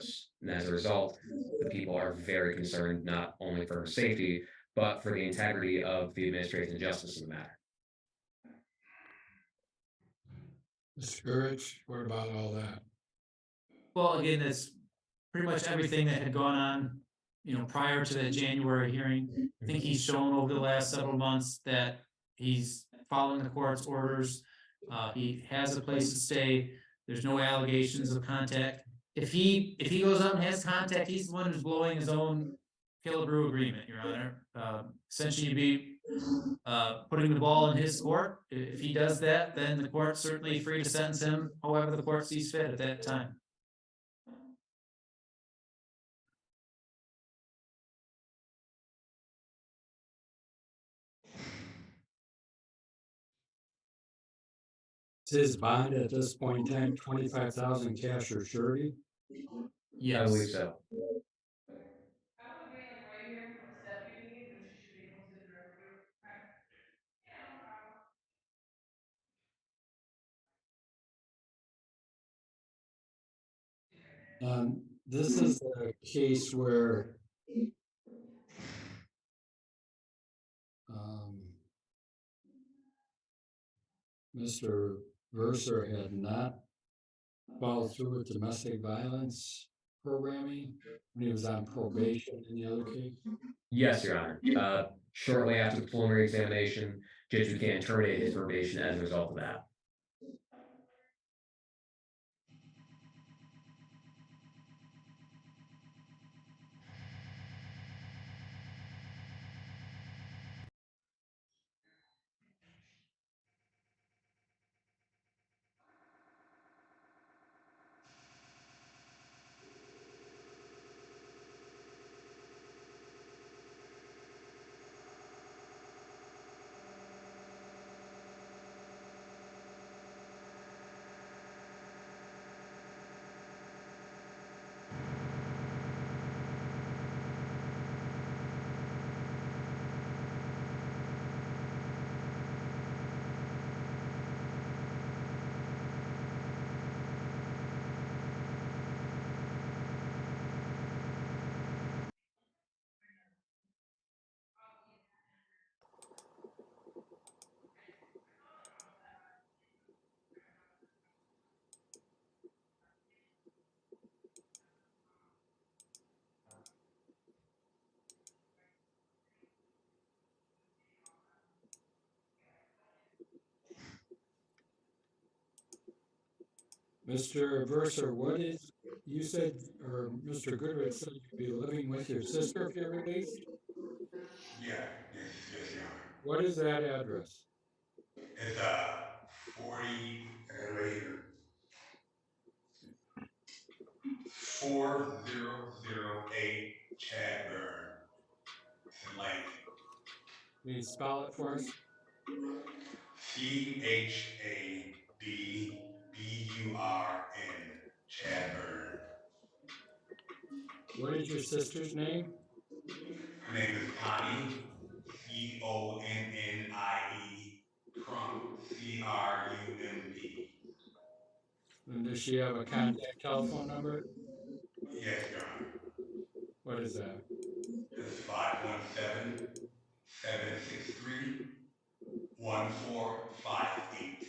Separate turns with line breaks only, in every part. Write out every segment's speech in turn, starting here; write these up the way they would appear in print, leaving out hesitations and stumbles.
justice. And as a result, the people are very concerned not only for her safety, but for the integrity of the administration and justice of the matter.
Discouraged? What about all that?
Well, again, that's pretty much everything that had gone on, prior to that January hearing. I think he's shown over the last several months that he's following the court's orders. He has a place to stay. There's no allegations of contact. If he goes out and has contact, he's the one who's blowing his own Killebrew agreement, Your Honor. Essentially, you'd be putting the ball in his court. If he does that, then the court's certainly free to sentence him however the court sees fit at that time.
Is his bond at this point in time 25,000 cash or surety?
I
Yes.
believe so.
This is a case where Mr. Verser had not followed through with domestic violence programming when he was on probation in the other case.
Yes, Your Honor. Shortly after the preliminary examination, Judge Buchanan terminated his probation as a result of that.
Mr. Verser, what is, you said, or Mr. Goodrich said you'd be living with your sister if you're released?
Yeah, yes, Your Honor.
What is that address?
It's 40, I got it right here. 4008 Chadburn, it's in Langton.
Can you spell it for us?
Chadburn, Chadburn.
What is your sister's name?
Her name is Connie, Connie, Crump, Crump.
And does she have a contact telephone number?
Yes, Your Honor.
What is that?
It's 517-763-1458.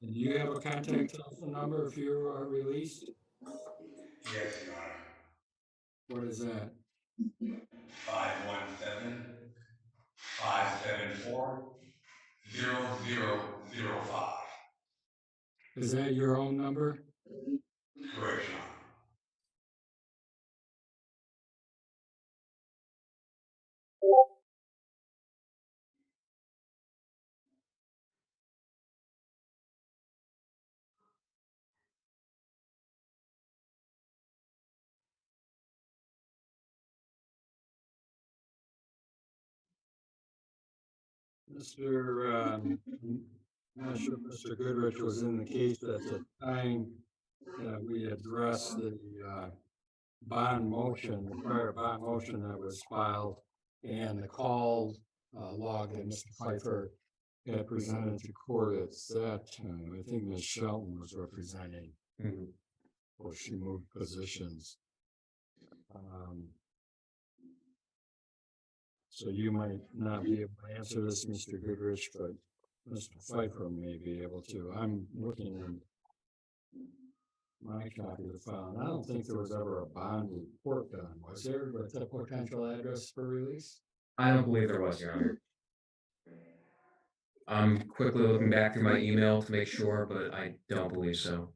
And do you have a contact telephone number if you are released?
Yes, Your Honor.
What is that?
517-574-0005.
Is that your own number?
Correct, Your Honor.
Mr. I'm not sure if Mr. Goodrich was in the case at the time that we addressed the bond motion, the prior bond motion that was filed, and the call log that Mr. Pfeiffer had presented to court at that time. I think Ms. Shelton was representing, or she moved positions. So you might not be able to answer this, Mr. Goodrich, but Mr. Pfeiffer may be able to. I'm looking in my copy of the file, and I don't think there was ever a bond report done, was there, with the potential address for release?
I don't believe there was, Your Honor. I'm quickly looking back through my email to make sure, but I don't believe so.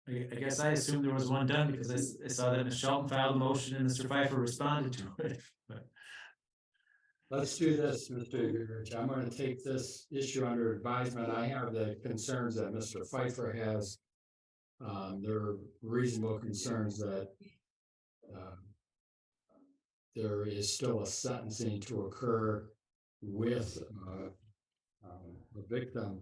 I guess I assumed there was one done because I saw that Ms. Shelton filed a motion and Mr. Pfeiffer responded to it. But
Let's do this, Mr. Goodrich. I'm gonna take this issue under advisement. I have the concerns that Mr. Pfeiffer has. There are reasonable concerns that there is still a sentencing to occur with the victim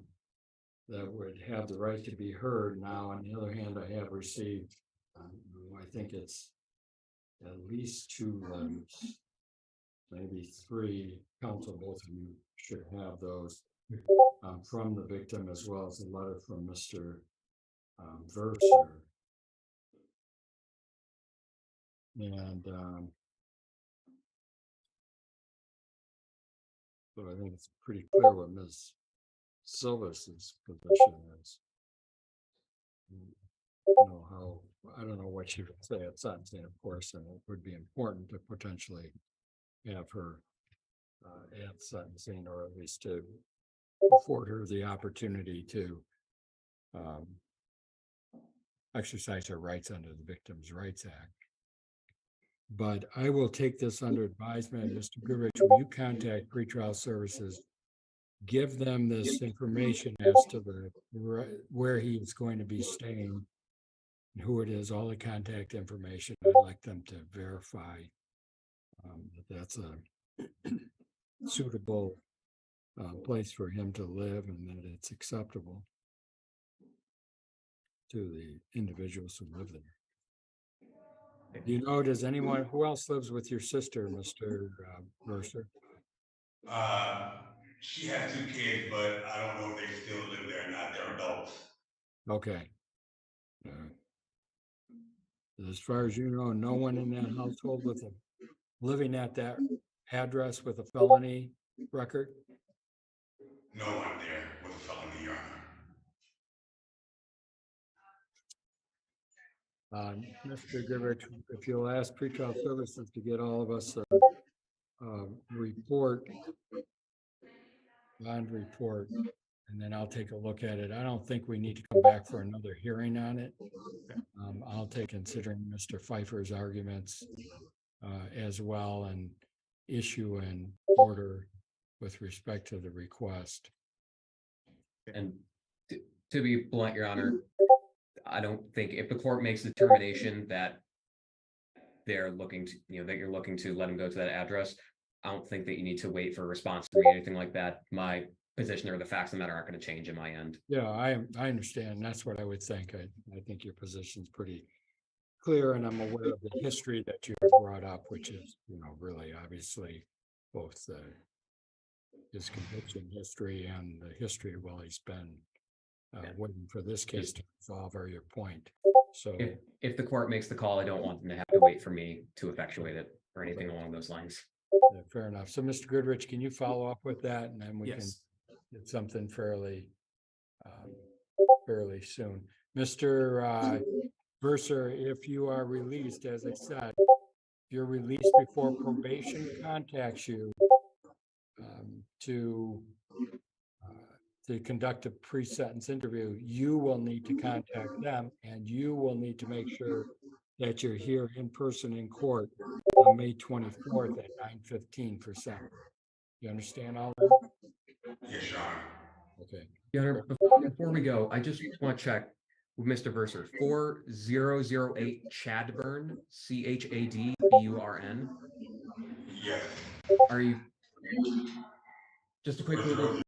that would have the right to be heard. Now, on the other hand, I have received, I think it's at least 2 letters, maybe 3. Counsel, both of you should have those from the victim, as well as a letter from Mr. Verser. And but I think it's pretty clear what Ms. Silvas's position is. You know how, I don't know what she would say at sentencing, of course, and it would be important to potentially have her at sentencing, or at least to afford her the opportunity to exercise her rights under the Victims' Rights Act. But I will take this under advisement. Mr. Goodrich, will you contact pretrial services, give them this information as to the where he is going to be staying, and who it is, all the contact information. I'd like them to verify that that's a suitable place for him to live and that it's acceptable to the individuals who live there. Do you know, does anyone, who else lives with your sister, Mr. Mercer?
She has 2 kids, but I don't know if they still live there or not. They're adults.
Okay. As far as you know, no one in that household with living at that address with a felony record?
No one there with a felony, Your Honor.
Mr. Goodrich, if you'll ask pretrial services to get all of us a report, bond report, and then I'll take a look at it. I don't think we need to come back for another hearing on it. I'll take considering Mr. Pfeiffer's arguments as well, and issue an order with respect to the request.
And to be blunt, Your Honor, I don't think if the court makes the determination that they're looking to, that you're looking to let him go to that address, I don't think that you need to wait for a response from me, anything like that. My position or the facts of the matter aren't going to change in my end.
Yeah, I understand. That's what I would think. I think your position's pretty clear, and I'm aware of the history that you have brought up, which is, really obviously both his conviction history and the history while he's been waiting for this case to resolve, or your point. So
if the court makes the call, I don't want them to have to wait for me to effectuate it or anything along those lines.
yeah, fair enough. So Mr. Goodrich, can you follow up with that, and then we can get something fairly soon. Mr. Verser, if you are released, as I said, if you're released before probation contacts you to conduct a pre-sentence interview, you will need to contact them, and you will need to make sure that you're here in person in court on May 24th at 9:15 for sentence. You understand all that?
Yes, Your Honor.
Okay.
Your Honor, before we go, I just want to check with Mr. Verser. 4008 Chadburn, Chadburn.
Yes.
Are you just a quick little